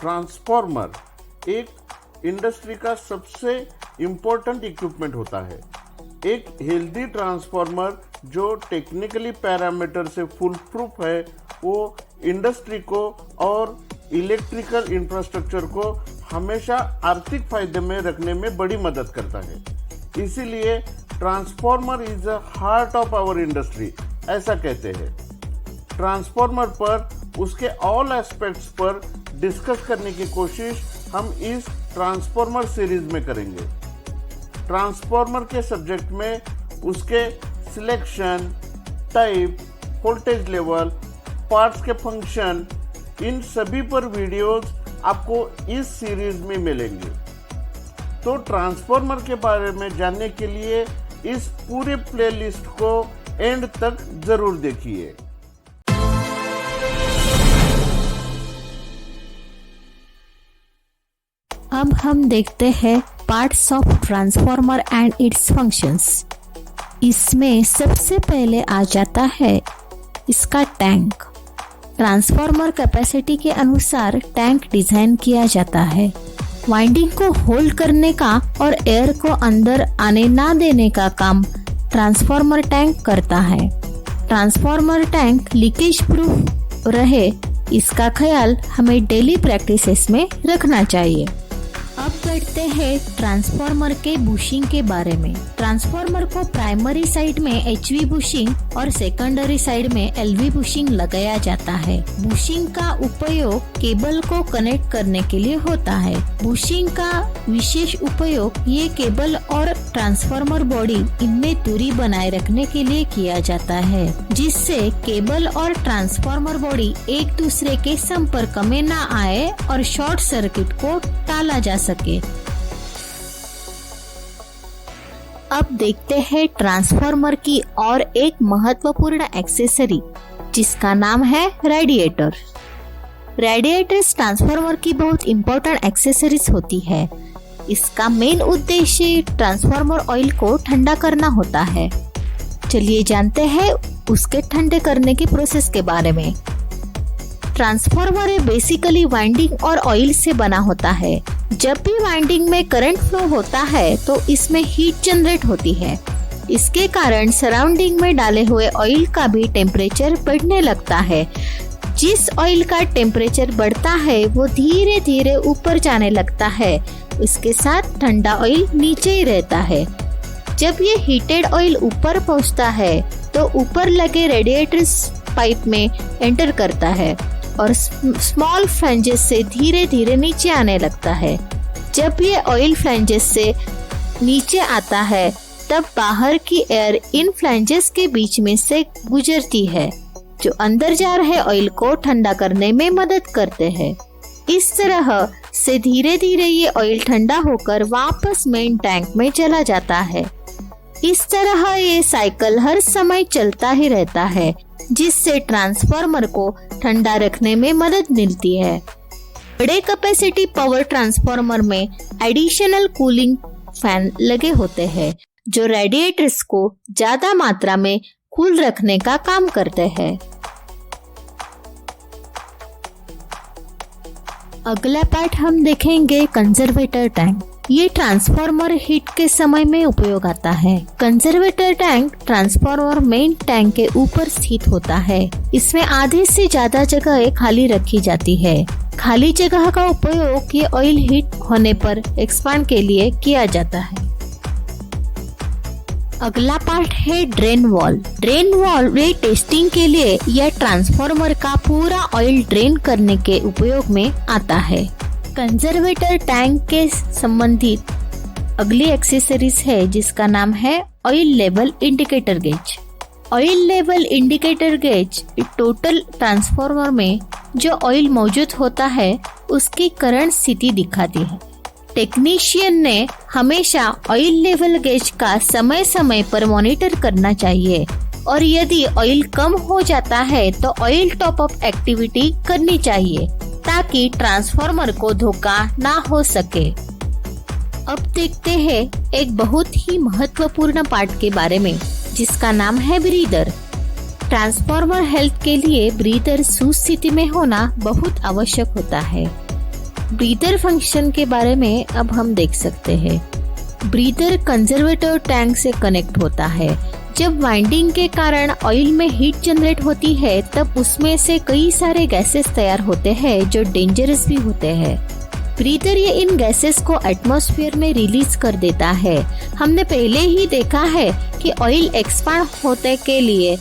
Transformer एक industry का सबसे इम्पोर्टेंट इक्विपमेंट होता है। एक हेल्दी ट्रांसफॉर्मर जो टेक्निकली पैरामीटर से फुल प्रूफ है, वो इंडस्ट्री को और इलेक्ट्रिकल इंफ्रास्ट्रक्चर को हमेशा आर्थिक फायदे में रखने में बड़ी मदद करता है। इसीलिए transformer is the heart of our industry ऐसा कहते हैं। ट्रांसफॉर्मर पर उसके ऑल एस्पेक्ट्स पर डिस्कस करने की कोशिश हम इस ट्रांसफॉर्मर सीरीज में करेंगे। ट्रांसफॉर्मर के सब्जेक्ट में उसके selection, type, voltage level, parts के फंक्शन, इन सभी पर वीडियोस आपको इस सीरीज में मिलेंगे। तो ट्रांसफॉर्मर के बारे में जानने के लिए इस पूरे प्लेलिस्ट को एंड तक जरूर देखिए। अब हम देखते हैं parts of transformer and it's functions. इसमें सबसे पहले आ जाता है इसका टैंक। ट्रांसफॉर्मर कैपेसिटी के अनुसार टैंक डिजाइन किया जाता है। वाइंडिंग को होल्ड करने का और एयर को अंदर आने ना देने का काम ट्रांसफॉर्मर टैंक करता है। ट्रांसफॉर्मर टैंक लीकेज प्रूफ रहे, इसका ख्याल हमें डेली प्रैक्टिसेस में रखना चाहिए। अब बढ़ते हैं ट्रांसफॉर्मर के बुशिंग के बारे में। ट्रांसफॉर्मर को प्राइमरी साइड में HV बुशिंग और सेकेंडरी साइड में LV बुशिंग लगाया जाता है। बुशिंग का उपयोग केबल को कनेक्ट करने के लिए होता है। बुशिंग का विशेष उपयोग ये केबल और ट्रांसफॉर्मर बॉडी इनमें दूरी बनाए रखने के लिए किया जाता है, जिससे केबल और ट्रांसफॉर्मर बॉडी एक दूसरे के संपर्क में न आए और शॉर्ट सर्किट को टाला जा सके। अब देखते हैं ट्रांसफॉर्मर की और एक महत्वपूर्ण एक्सेसरी जिसका नाम है रेडिएटर। रेडिएटर्स ट्रांसफॉर्मर की बहुत इंपॉर्टेंट एक्सेसरीज होती है। इसका मेन उद्देश्य ट्रांसफॉर्मर ऑयल को ठंडा करना होता है। चलिए जानते हैं उसके ठंडे करने की प्रोसेस के बारे में। ट्रांसफॉर्मर बेसिकली वाइंडिंग और ऑयल से बना होता है। जब भी वाइंडिंग में करंट फ्लो होता है तो इसमें हीट जनरेट होती है। इसके कारण सराउंडिंग में डाले हुए ऑयल का भी टेम्परेचर बढ़ने लगता है। जिस ऑयल का टेम्परेचर बढ़ता है वो धीरे धीरे ऊपर जाने लगता है। इसके साथ ठंडा ऑयल नीचे ही रहता है। जब ये हीटेड ऑयल ऊपर पहुंचता है तो ऊपर लगे रेडिएटर्स पाइप में एंटर करता है और स्मॉल फ्लैंजेस से धीरे धीरे नीचे आने लगता है। जब ये ऑयल फ्लैंजेस से नीचे आता है तब बाहर की एयर इन फ्लैंजेस के बीच में से गुजरती है, जो अंदर जा रहे ऑयल को ठंडा करने में मदद करते हैं। इस तरह से धीरे धीरे ये ऑयल ठंडा होकर वापस मेन टैंक में चला जाता है। इस तरह ये साइकिल हर समय चलता ही रहता है, जिससे ट्रांसफॉर्मर को ठंडा रखने में मदद मिलती है। बड़े कैपेसिटी पावर ट्रांसफॉर्मर में एडिशनल कूलिंग फैन लगे होते हैं, जो रेडिएटर्स को ज्यादा मात्रा में कूल रखने का काम करते हैं। अगला पार्ट हम देखेंगे कंजर्वेटर टैंक। ये ट्रांसफॉर्मर हीट के समय में उपयोग आता है। Conservator tank transformer main tank के ऊपर स्थित होता है। इसमें आधे से ज्यादा जगह खाली रखी जाती है। खाली जगह का उपयोग ये ऑयल हीट होने पर एक्सपांड के लिए किया जाता है। अगला पार्ट है ड्रेन वॉल्व। ड्रेन वॉल्व ये टेस्टिंग के लिए या ट्रांसफॉर्मर का पूरा ऑयल ड्रेन करने के उपयोग में आता है। कंजर्वेटर टैंक के संबंधित अगली एक्सेसरीज है जिसका नाम है oil level indicator gauge. Oil level indicator gauge total transformer में जो ऑयल मौजूद होता है उसकी करंट स्थिति दिखाती है। टेक्नीशियन ने हमेशा ऑयल लेवल गेज का समय समय पर मॉनिटर करना चाहिए और यदि ऑयल कम हो जाता है तो ऑयल टॉप अप एक्टिविटी करनी चाहिए ताकि ट्रांसफॉर्मर को धोखा ना हो सके। अब देखते हैं एक बहुत ही महत्वपूर्ण पार्ट के बारे में जिसका नाम है ब्रीदर। ट्रांसफॉर्मर हेल्थ के लिए ब्रीदर सुस्थिति में होना बहुत आवश्यक होता है। ब्रीदर फंक्शन के बारे में अब हम देख सकते हैं। ब्रीदर कंजर्वेटर टैंक से कनेक्ट होता है। जब वाइंडिंग के कारण ऑयल में हीट जनरेट होती है तब उसमें से कई सारे गैसेस तैयार होते हैं जो डेंजरस भी होते हैं। ब्रीदर ये इन गैसेस को एटमॉस्फेयर में रिलीज कर देता है। हमने पहले ही देखा है कि ऑयल एक्सपांड होने के लिए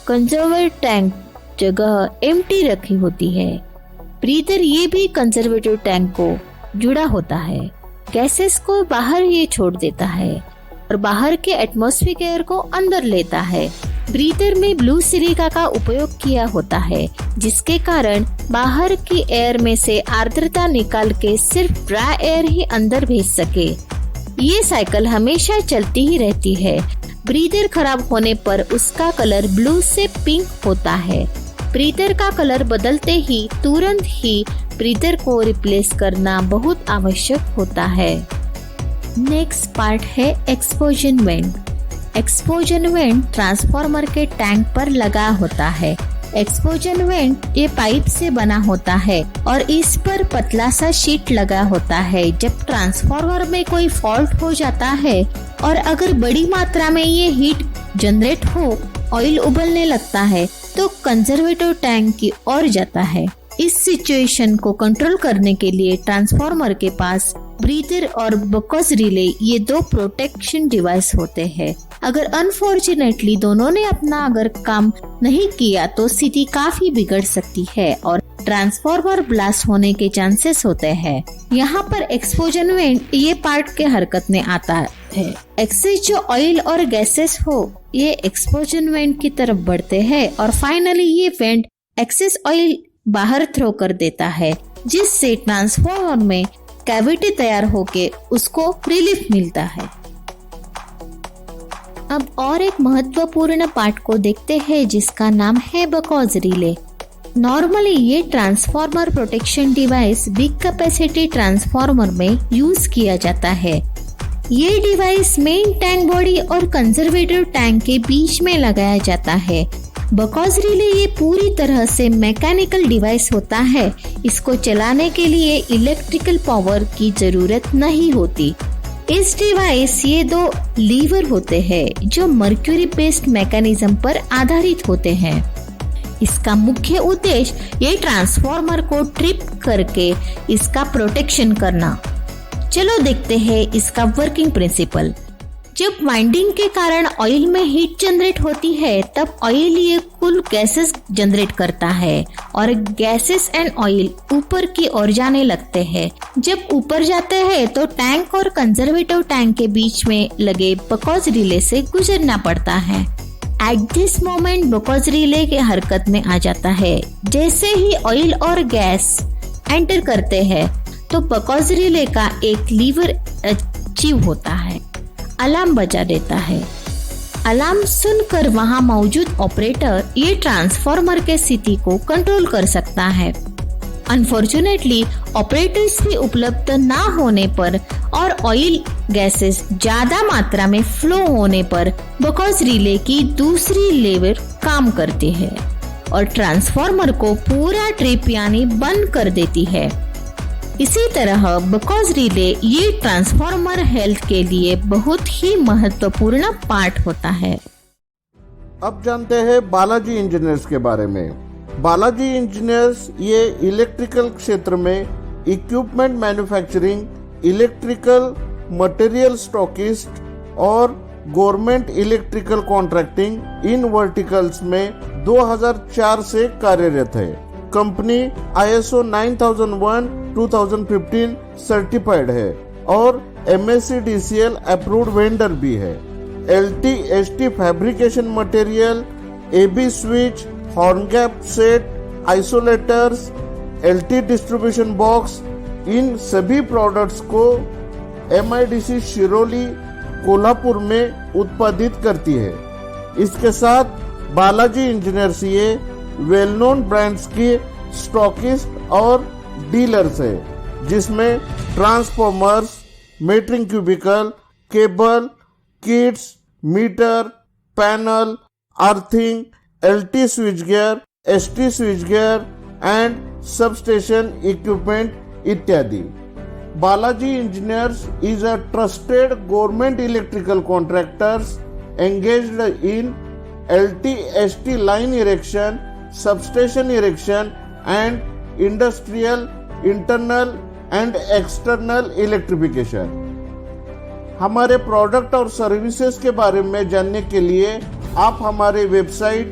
कंजर्वेटर टैंक जगह एम्प्टी रखी होती है। ब्रीदर ये भी कंजर्वेटर टैंक को जुड़ा होता है। गैसेस को बाहर ये छोड़ देता है और बाहर के एटमॉस्फेयर एयर को अंदर लेता है। ब्रीदर में ब्लू सिलिका का उपयोग किया होता है जिसके कारण बाहर की एयर में से आर्द्रता निकाल के सिर्फ ड्राई एयर ही अंदर भेज सके। ये साइकिल हमेशा चलती ही रहती है। ब्रीदर खराब होने पर उसका कलर ब्लू से पिंक होता है। ब्रीदर का कलर बदलते ही तुरंत ही ब्रीदर को रिप्लेस करना बहुत आवश्यक होता है। नेक्स्ट पार्ट है एक्सपोजन वेंट। एक्सपोजन वेंट ट्रांसफार्मर के टैंक पर लगा होता है। एक्सपोजन वेंट ये पाइप से बना होता है और इस पर पतला सा शीट लगा होता है। जब ट्रांसफार्मर में कोई फॉल्ट हो जाता है और अगर बड़ी मात्रा में ये हीट जनरेट हो, ऑयल उबलने लगता है तो कंजर्वेटर टैंक की ओर जाता है। इस सिचुएशन को कंट्रोल करने के लिए ट्रांसफार्मर के पास ब्रीदर और बकॉज रिले ये दो प्रोटेक्शन डिवाइस होते हैं। अगर अनफॉर्चुनेटली दोनों ने अपना अगर काम नहीं किया तो स्थिति काफी बिगड़ सकती है और ट्रांसफार्मर ब्लास्ट होने के चांसेस होते हैं। यहाँ पर एक्सपोजन वेंट ये पार्ट के हरकत में आता है। एक्सेस जो ऑयल और गैसेस हो ये एक्सपोजन वेंट की तरफ बढ़ते हैं और फाइनली ये वेंट एक्सेस ऑयल बाहर थ्रो कर देता है जिससे ट्रांसफार्मर में कैविटी तैयार होके उसको रिलीफ मिलता है। अब और एक महत्वपूर्ण पार्ट को देखते हैं जिसका नाम है बकॉज रिले। नॉर्मली ये transformer protection device big capacity transformer में यूज किया जाता है। ये डिवाइस मेन टैंक बॉडी और कंजर्वेटर टैंक के बीच में लगाया जाता है। बकॉज रिले ये पूरी तरह से मैकेनिकल डिवाइस होता है। इसको चलाने के लिए इलेक्ट्रिकल पावर की जरूरत नहीं होती। इस डिवाइस ये दो लीवर होते हैं जो मर्क्यूरी बेस्ड मैकेनिज्म पर आधारित होते हैं। इसका मुख्य उद्देश्य ये ट्रांसफार्मर को ट्रिप करके इसका प्रोटेक्शन करना। चलो देखते हैं इसका वर्किंग प्रिंसिपल। जब वाइंडिंग के कारण ऑयल में हीट जनरेट होती है तब ऑयल ये कुल गैसेस जनरेट करता है और गैसेस एंड ऑयल ऊपर की ओर जाने लगते हैं। जब ऊपर जाते हैं तो टैंक और कंजर्वेटर टैंक के बीच में लगे बकॉज रिले से गुजरना पड़ता है। एट दिस मोमेंट बकॉज रिले के हरकत में आ जाता है। जैसे ही ऑयल और गैस एंटर करते हैं तो बकॉज रिले का एक लीवर अचीव होता है। अलार्म बजा देता है। अलार्म सुनकर वहां मौजूद ऑपरेटर ये ट्रांसफार्मर के स्थिति को कंट्रोल कर सकता है। अनफॉर्चुनेटली ऑपरेटर्स भी उपलब्ध ना होने पर और ऑयल गैसेस ज्यादा मात्रा में फ्लो होने पर बकॉज रिले की दूसरी लेवर काम करती है और ट्रांसफार्मर को पूरा ट्रिप यानी बंद कर देती है। इसी तरह बकॉज रिले ये ट्रांसफार्मर हेल्थ के लिए बहुत ही महत्वपूर्ण पार्ट होता है। अब जानते हैं बालाजी इंजीनियर्स के बारे में। बालाजी इंजीनियर्स ये इलेक्ट्रिकल क्षेत्र में equipment manufacturing, electrical material stockist और गवर्नमेंट इलेक्ट्रिकल कॉन्ट्रैक्टिंग इन वर्टिकल्स में 2004 से कार्यरत है। कंपनी ISO 9001:2015 सर्टिफाइड है और MSCDCL अप्रूव्ड वेंडर भी है। LT-ST fabrication material, AB switch, horn gap set, isolators, LT distribution box, इन सभी प्रोडक्ट्स को MIDC शिरोली कोल्हापुर में उत्पादित करती है। इसके साथ बालाजी इंजीनियर्स ये वेल नोन ब्रांड्स की स्टॉकिस्ट और डीलर्स है जिसमें transformers, metering cubicle, cable, kits, meter, panel, earthing, LT switch gear, ST switch gear and substation equipment इत्यादि। Balaji Engineers is a trusted government electrical contractors engaged in LT-ST line erection, substation erection and industrial internal and external electrification। हमारे product और services के बारे में जानने के लिए आप हमारे वेबसाइट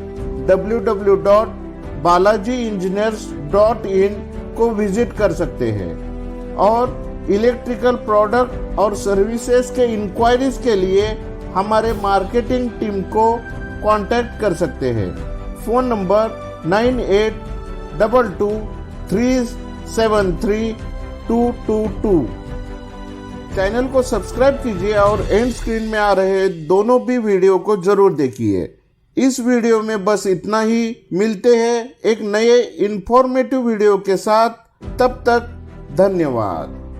www.balajiengineers.in को विजिट कर सकते हैं और इलेक्ट्रिकल प्रोडक्ट और सर्विसेज के इंक्वायरीज के लिए हमारे मार्केटिंग टीम को कांटेक्ट कर सकते हैं। Phone number 9822373222। चैनल को सब्सक्राइब कीजिए और एंड स्क्रीन में आ रहे दोनों भी वीडियो को जरूर देखिए। इस वीडियो में बस इतना ही। मिलते हैं एक नए इंफॉर्मेटिव वीडियो के साथ। तब तक धन्यवाद।